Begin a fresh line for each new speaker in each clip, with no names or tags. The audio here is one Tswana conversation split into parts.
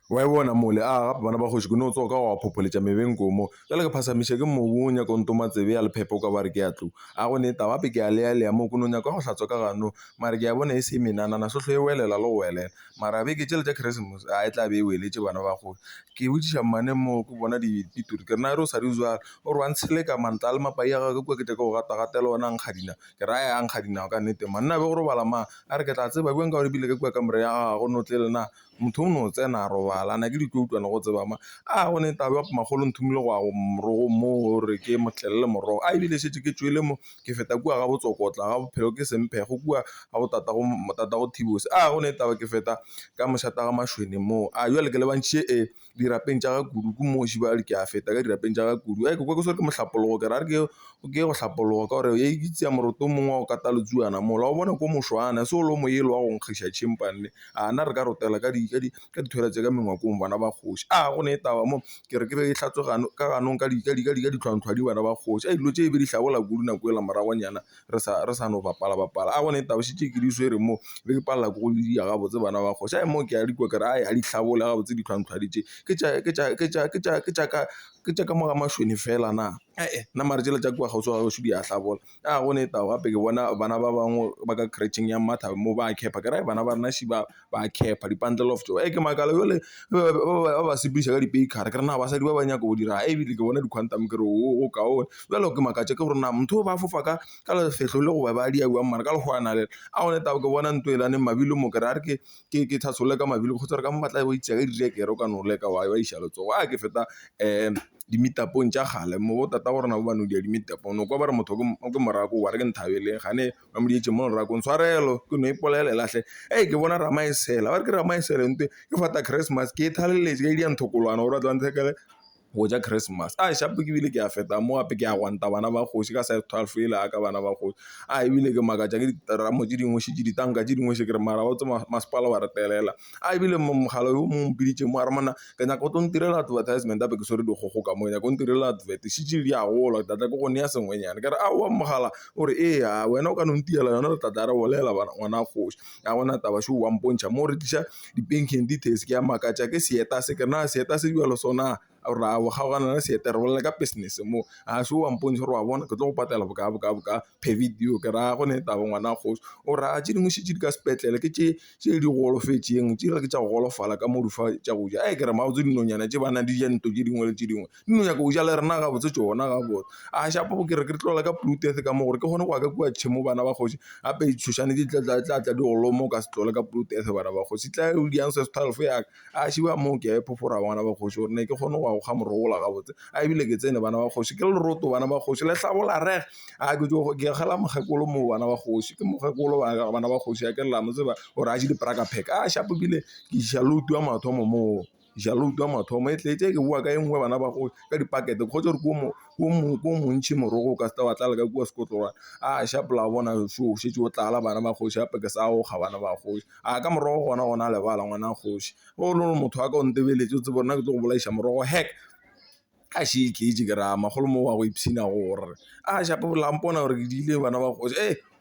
wa e bona mole gape bana ba kgoši ke no tsoka wa phopholetša mebenko mo jale ke phasamiše ke mobu o nyaka o ntomatsebe ya lephepo ka bare ke ya tlo a go neta gape ke a lealea mo kono nyaka go hlatswa ka gano mare ke a bona e se menanana sotlho e welela le go welela mara beke tšele tša christmas a e tla be e weletše bana ba kgoši ke botšiša mmane mo ke bona ditori ke rena re o sa di jwala o re wa ntshele ka mantla le mapai a ga ke kua ke tla ke go gatagatela ona nkgadina ke raya a nkgadina ka nnete manna be go robala ma a re ke tla tseba buen ka gore ebile ke kua ka more ya gago notle lena motho o no tsena robalana ke ditoutlwana go tseba ma a go ne tabe magolo nthomile go ya go morogo mo re ke motlhelele morogo a ebile šetse ke tswele mo ke feta kua ga botsokotla ga bophelo ke semphego kua ga tata go thibose a go ne taba ke feta ka mošata ga mašwene mo a jale ke lebantšhie dirapeng tša ga kudu ko moši ba ke a feta ka dirapeng tša ga kudu ke kwa ke sore ke mohlapologo ke ra re ke go hlapologa ka gore e itse ya moroto mongwe wa go kata letsuana mola o bone ko mošwana se o le mo yelo wa go nkgiša tšhimpane a na re ka rotela ka dithola tse ka mengwakong bana ba kgoši a go ne taba mo ke re ke hlatswe ka ganong ka ditlhwantlhwa di bana ba kgoši a dilo tše e be di hlabola kudu nako ela moragonyana re sa no bapala a go ne taba šitše ke diso e re mo be ke palela ko go di ya gabotse bana ba kgoši a mo ke a dikwa ke re a di hlabole gabotse ditlhwantlhwa di tše ke tša ka moga mašwene fela na nna mare tšela tša kua kgauswa gaošo di a hlabola a go ne taba gape ke bona bana ba bangwe ba ka cratching ya mathabe mo ba kepa ke rae bana ba rena shi ba kepa di-bundle of joy ke makala jole ba sepiša ka dipeikare ke rena basadi ba ba nyaka go dira ebile ke bona di-quantum ke re o kaone jale ke makatše ke gorena motho o ba fofa ka lefehlo le go ba di a buang mare ka legwana lela a gone taba ke bona nto elaneng mabilo mo ke re a re ke thatsole ka mabilo kgotsa re ka mmatla o itšea ka direkere o ka no leka wa iša letsogo a ke feta dimitapong tša gale mo bo tata gorena bo bano dia dimitapong no kwa ba re motho ke morako wa re ke nthabeleng gane ba mo dietse mo lerakong tshwarelo ke no ipolelelatlhe ke bona ramaesela ba re ke ramaesela nte ke fata christmas ke e thaleletse ka dia nthokolwana gore ba tlanthekele go ja christmas a shapo ke bile ke a feta mo gape ke a gwanta bana ba kgoši ka sa 12 ele aka bana ba kgoši a ebile ke makatša ke ditaramo tše dingwe šitše ditanka tše dingwe še ke re mara ba tse masepala ba re telela a ebile mogala o mo mpiditše mo aremana ke nyaka o tlo ntirela advertisement ape ke sore dikgogo ka mo nyaka o ntirela advert šitše di a gola tata ke go nea sengwenyane ke re a wa mogala o re wena o ka no ntiela yona le tata re bolela ngwana kgoši a gona taba še o wampontšha mo re tliša di-banking details ke ya makatša ke seeta se ke na seeta se dialo sona ra go kgaogana le seeta re bolela ka business mo a se o wampontšha gore wa bona ke tlo go patela boka per video ke ra go ne taba ngwana kgoši o ra tše dingwe šitše di ka sepetlele ke tše di golofetšeng tše ke tša go golofala ka mo difa tša go ja ke re mabotse dinonyana tše bana di ja nto tše dingwe le tše dingwe dinonyaka go ja le rena gabotse tšona gabotse a shapo ke re ke tlola ka bluetooth ka mo gore ke kgone go ya ka kua tšhemo bana ba kgoši gape tshošane di tla di golomo ka se tlole ka bluetooth bana ba kgoši tla o di-answers 12 yaka a šiba moo ke a epofora bana ba kgoši gore ne ke kgone go ga morogola gabotse a ebile ke tsene bana ba kgoši ke le roto bana ba kgoši le hlabola rege a ke gela mogekolo mo bana ba kgoši ke mogekolo bana ba kgoši a ke lela motseba gore a je dipraka pack a shapo bile ke iša loutu wa mathomo mo jaloutu wa mathomo e tletse ke bua ka e nngwe bana ba go ka dipakete kgotsa gore ko montšhi morogo ka sta wa tlala ka kua sekotlorwana a shapola bona so šetse o tlala bana ba kgoši gape ke sa go ga bana ba kgoši a ka morogo gona lebala ngwana kgoši o le motho wa ka o ntebeletse o tse bona ke tlo go bolaiša morogo heck a še ke itse ke ra magolo mo wa go ipshina gore a shapo lampona gore ke diile bana ba kgoši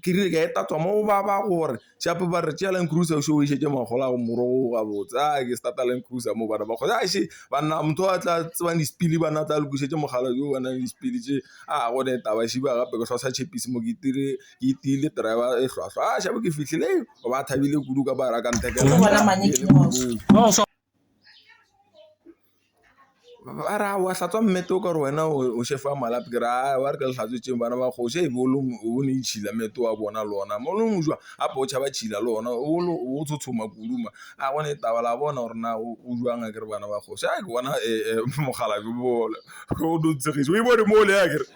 ke rile ka etatswa mo ba gore shapo ba re tšea Land Cruiser o išetse magolo a go morogo gabotse ke starta Land Cruiser mo bana ba kgoši a še banna motho a tla tsebang dispili bana tla lokišetse mogala jo bana dispili tše a gone taba šiba gape ke tlhosa tšhepisi mo ke itile driver e hlwahlwa a shapo ke fihlile ba thabile kudu ka bara ka nthekela a ra wa hlatswa mmete o ka re wena o shefa malapi ke ra wa re ka le hlatswetseng bana ba kgoši e be o ne itšhila mmete wa bona le ona mo le mojwa gape o tšhaba tšhila le ona o tshotshoma kuduma a gone taba la bona gore na o jwanga ke re bana ba kgoši a ke bona mogala ke bole o dontsegiše o e bone mo le ya kere